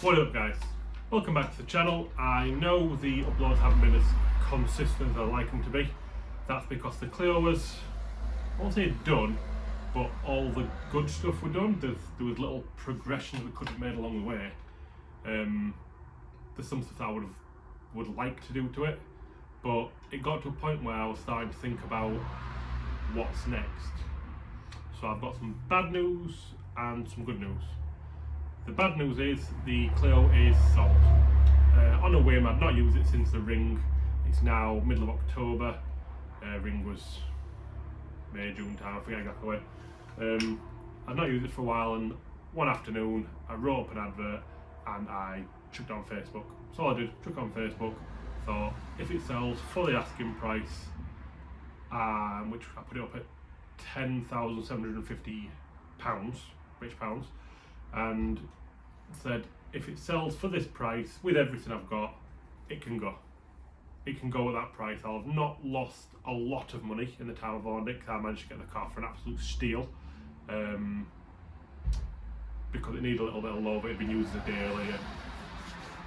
What up guys, welcome back to the channel. I know the uploads haven't been as consistent as I'd like them to be. That's because the Clio was, I won't say done, but all the good stuff were done. There was little progressions we could have made along the way. There's some stuff that I would like to do to it, but it got to a point where I was starting to think about what's next. So I've got some bad news and some good news. The bad news is the Clio is sold. On a whim, I've not used it since the Ring. It's now middle of October. Ring was May, June time, I forget exactly when. I've not used it for a while, and one afternoon I wrote up an advert and I chucked it on Facebook. So all I did, chuck it on Facebook, thought if it sells for the asking price, which I put it up at £10,750, British pounds, and said if it sells for this price with everything I've got, it can go. It can go at that price. I'll have not lost a lot of money in the time I've owned it, because I managed to get the car for an absolute steal. Because it needed a little bit of love. It had been used as a daily.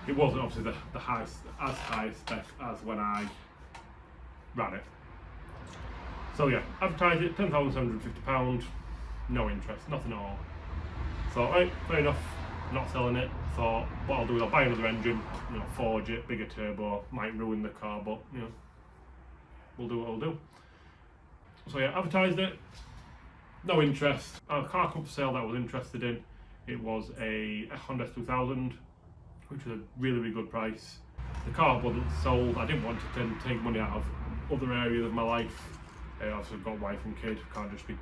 It wasn't obviously the highest, as high spec as when I ran it. So yeah, advertised it, £10,750, no interest, nothing at all. Thought, right, fair enough, not selling it. Thought, what I'll do is I'll buy another engine, forge it, bigger turbo, might ruin the car, but we'll do what we'll do. So yeah, advertised it, no interest. A car come for sale that I was interested in, it was a Honda S2000, which was a really, really good price. The car wasn't sold. I didn't want to then take money out of other areas of my life. I've got a wife and kid, can't just be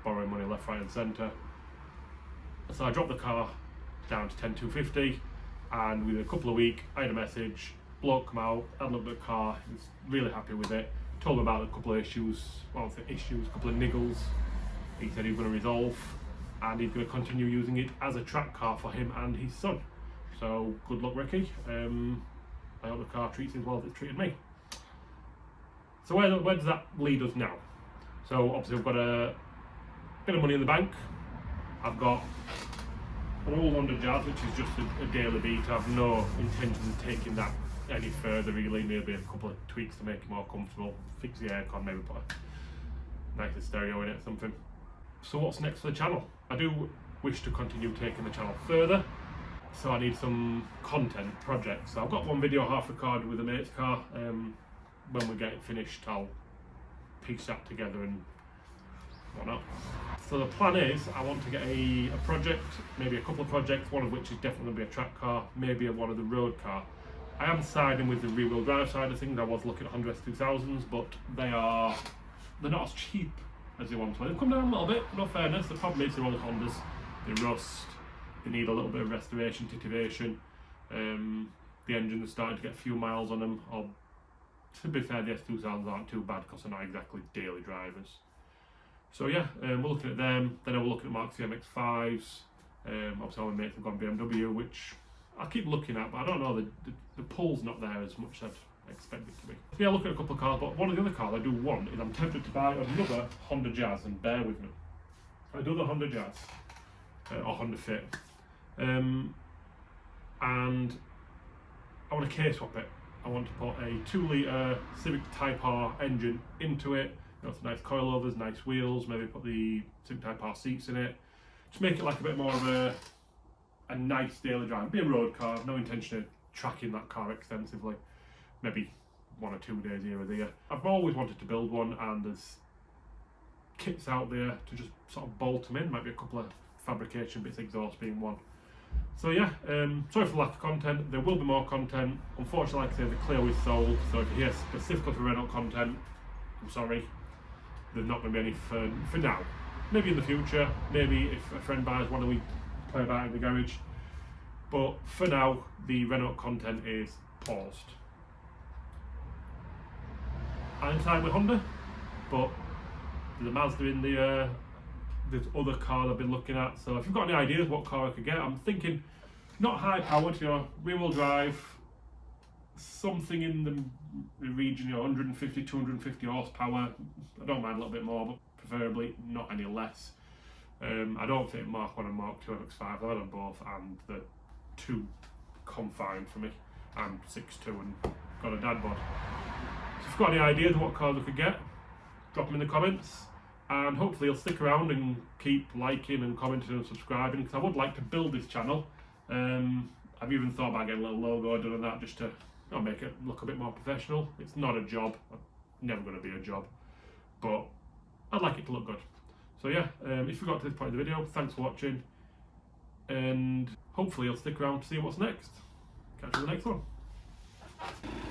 borrowing money left, right and centre. So I dropped the car down to 10,250, and within a couple of weeks I had a message, bloke come out, had a look at the car, he was really happy with it, told me about a couple of issues, a couple of niggles he said he was going to resolve, and he's going to continue using it as a track car for him and his son. So good luck, Ricky. I hope the car treats him as well as it's treated me. So where does that lead us now? So obviously we've got a bit of money in the bank. I've got an old Honda Jazz, which is just a daily beat. I have no intention of taking that any further really, maybe a couple of tweaks to make it more comfortable, fix the aircon, maybe put a nicer stereo in it or something. So what's next for the channel? I do wish to continue taking the channel further, so I need some content projects. So I've got one video half recorded with a mate's car. When we get it finished, I'll piece that together and whatnot. So the plan is I want to get a project, maybe a couple of projects, one of which is definitely going to be a track car, maybe one of the road car. I am siding with the rear-wheel drive side of things. I was looking at Honda S2000s, but they're not as cheap as they once were. They've come down a little bit, no fairness. The problem is they're all Hondas, they rust, they need a little bit of restoration, titivation. The engines are starting to get a few miles on them. To be fair, the S2000s aren't too bad because they're not exactly daily drivers. So yeah, we're looking at them. Then we're looking at Mark C MX-5s. Obviously all my mates have gone BMW, which I keep looking at, but I don't know, the pull's not there as much as I'd expect it to be. So yeah, look at a couple of cars, but one of the other cars I do want is I'm tempted to buy another Honda Jazz, and bear with me. Another Honda Jazz, or Honda Fit. And I want to kswap it. I want to put a 2-litre Civic Type R engine into it. Some nice coilovers, nice wheels, maybe put the Civic Type R seats in it. Just make it like a bit more of a nice daily drive. It'd be a road car, no intention of tracking that car extensively. Maybe 1 or 2 days here or there. I've always wanted to build one, and there's kits out there to just sort of bolt them in. Might be a couple of fabrication bits, exhaust being one. So yeah, sorry for the lack of content. There will be more content. Unfortunately, like I say, the Clio is sold, so if you hear specifically for rental content, I'm sorry, there's not going to be any for now. Maybe in the future, maybe if a friend buys one and we play about it in the garage. But for now, the rental content is paused. I'm inside with Honda, but there's a Mazda in the there's other cars I've been looking at. So if you've got any ideas what car I could get, I'm thinking not high powered, rear-wheel drive, something in the region, 150, 250 horsepower. I don't mind a little bit more, but preferably not any less. I don't think Mark 1 and Mark 2 MX-5, I've had them both, and the too confined for me. I'm 6'2" and got a dad bod. So if you've got any ideas of what cars we could get, drop them in the comments, and hopefully you'll stick around and keep liking and commenting and subscribing, because I would like to build this channel. I've even thought about getting a little logo done and that, just to make it look a bit more professional. It's not a job, never going to be a job, but I'd like it to look good. So yeah, if you got to this point of the video, thanks for watching, and hopefully you'll stick around to see what's next. Catch you in the next one.